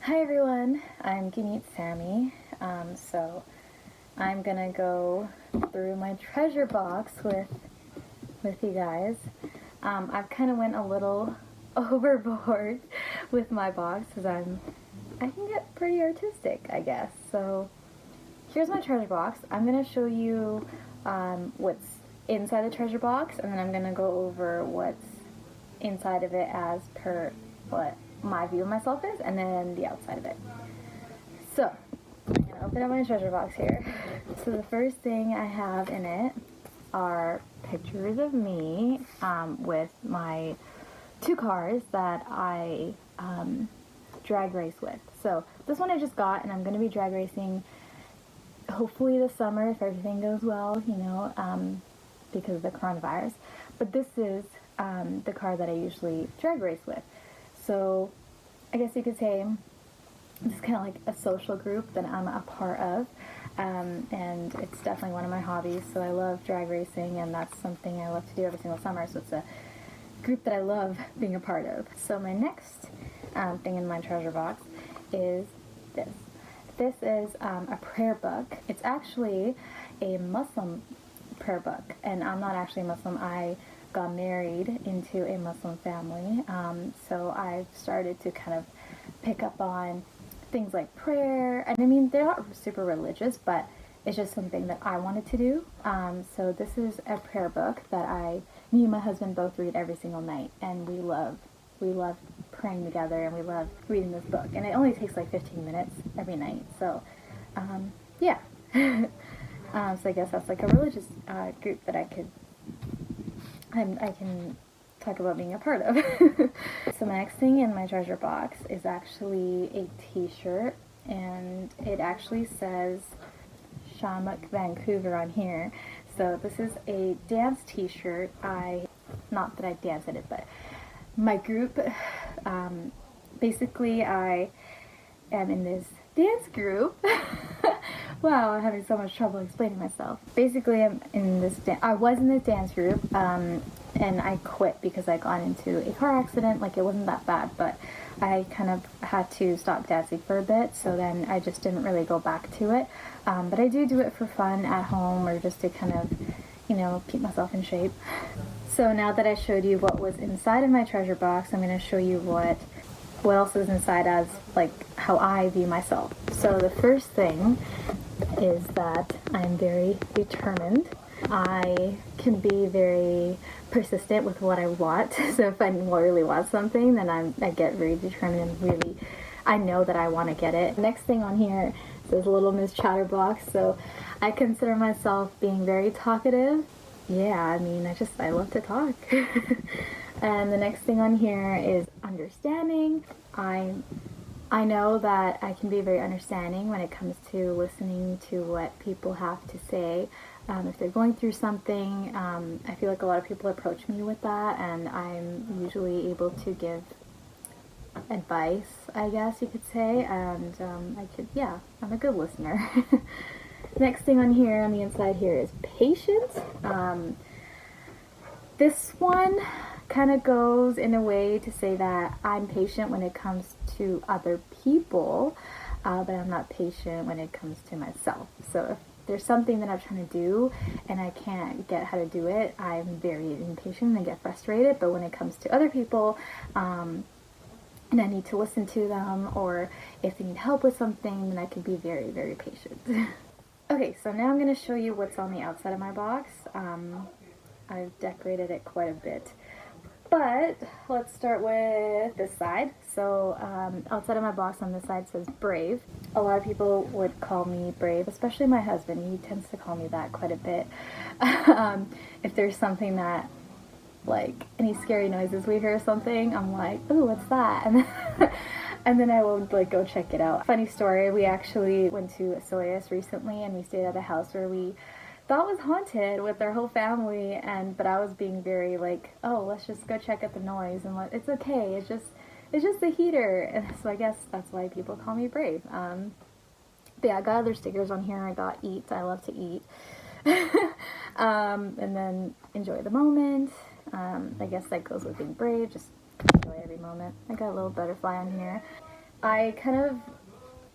Hi everyone, I'm Guneet Sammy. So I'm gonna go through my treasure box with you guys. I've kind of went a little overboard with my box because I can get pretty artistic, I guess. So here's my treasure box. I'm gonna show you what's inside the treasure box, and then I'm gonna go over what's inside of it as per what my view of myself is, and then the outside of it. So, I'm going to open up my treasure box here. So the first thing I have in it are pictures of me with my two cars that I drag race with. So this one I just got, and I'm going to be drag racing hopefully this summer if everything goes well, because of the coronavirus. But this is the car that I usually drag race with. So I guess you could say it's kind of like a social group that I'm a part of, and it's definitely one of my hobbies. So I love drag racing, and that's something I love to do every single summer. So it's a group that I love being a part of. So my next thing in my treasure box is this. This is a prayer book. It's actually a Muslim prayer book, and I'm not actually Muslim. I got married into a Muslim family, so I've started to kind of pick up on things like prayer, and I mean, they're not super religious, but it's just something that I wanted to do. So this is a prayer book that me and my husband both read every single night, and we love praying together, and we love reading this book, and it only takes like 15 minutes every night. So yeah. So I guess that's like a religious group that I can talk about being a part of. So my next thing in my treasure box is actually a t-shirt, and it actually says Shamak Vancouver on here. So this is a dance t-shirt. Not that I dance in it, but my group, basically I am in this dance group. Wow, I'm having so much trouble explaining myself. Basically, I was in this dance group, and I quit because I got into a car accident. Like, it wasn't that bad, but I kind of had to stop dancing for a bit, so then I just didn't really go back to it. But I do it for fun at home, or just to kind of, keep myself in shape. So now that I showed you what was inside of my treasure box, I'm going to show you what else is inside as, like, how I view myself. So the first thing is that I'm very determined. I can be very persistent with what I want. So if I really want something, then I get very determined and really, I know that I want to get it. Next thing on here says Little Miss Chatterbox. So I consider myself being very talkative. Yeah, I mean, I love to talk. And the next thing on here is understanding. I know that I can be very understanding when it comes to listening to what people have to say. If they're going through something, I feel like a lot of people approach me with that, and I'm usually able to give advice, I guess you could say, and I'm a good listener. Next thing on here, on the inside here, is patience. This one kind of goes in a way to say that I'm patient when it comes to other people, but I'm not patient when it comes to myself. So if there's something that I'm trying to do and I can't get how to do it, I'm very impatient and get frustrated. But when it comes to other people, and I need to listen to them, or if they need help with something, then I can be very, very patient. Okay, so now I'm going to show you what's on the outside of my box. I've decorated it quite a bit. But let's start with this side. So outside of my box on this side says brave. A lot of people would call me brave, especially my husband. He tends to call me that quite a bit. If there's something that, like, any scary noises we hear or something, I'm like, ooh, what's that? And then I will, like, go check it out. Funny story, we actually went to Soyuz recently, and we stayed at a house where we thought was haunted with our whole family, but I was being very like, oh, let's just go check out the noise, and it's okay, it's just the heater. And so I guess that's why people call me brave. But yeah, I got other stickers on here. I got eat, I love to eat. And then enjoy the moment. I guess that goes with being brave, just enjoy every moment. I got a little butterfly on here. I kind of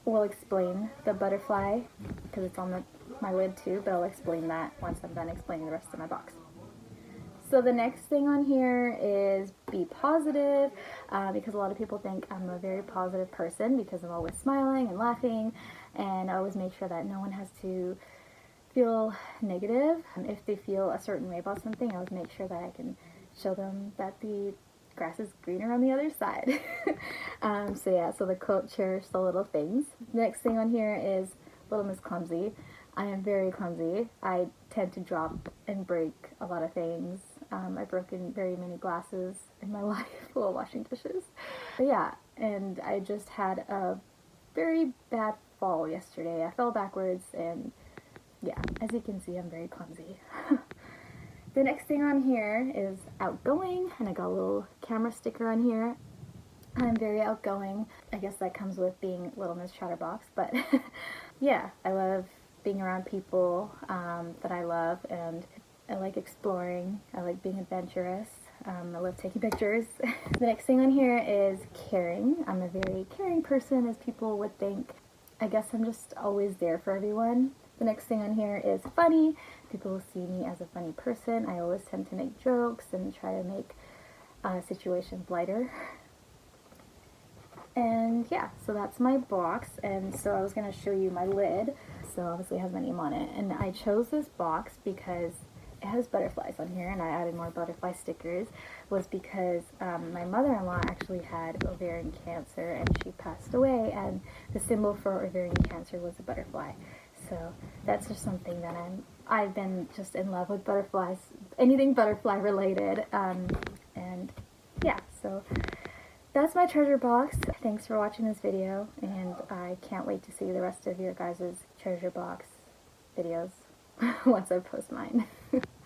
will explain the butterfly because it's on my lid too, but I'll explain that once I'm done explaining the rest of my box. So the next thing on here is be positive, because a lot of people think I'm a very positive person because I'm always smiling and laughing, and I always make sure that no one has to feel negative. If they feel a certain way about something, I always make sure that I can show them that the grass is greener on the other side. So yeah, so the quote, cherish the little things. The next thing on here is Little Miss Clumsy. I am very clumsy. I tend to drop and break a lot of things. I've broken very many glasses in my life while washing dishes. But yeah, and I just had a very bad fall yesterday. I fell backwards, and yeah, as you can see, I'm very clumsy. The next thing on here is outgoing, and I got a little camera sticker on here. I'm very outgoing. I guess that comes with being Little Miss Chatterbox, but yeah, I love being around people that I love, and I like exploring. I like being adventurous. I love taking pictures. The next thing on here is caring. I'm a very caring person, as people would think. I guess I'm just always there for everyone. The next thing on here is funny. People will see me as a funny person. I always tend to make jokes and try to make situations lighter. And yeah, so that's my box, and so I was going to show you my lid. So obviously it has my name on it, and I chose this box because it has butterflies on here, and I added more butterfly stickers, was because my mother-in-law actually had ovarian cancer, and she passed away, and the symbol for ovarian cancer was a butterfly. So that's just something that I've been just in love with butterflies, anything butterfly related, and yeah, so that's my treasure box. Thanks for watching this video, and I can't wait to see the rest of your guys' treasure box videos once I post mine.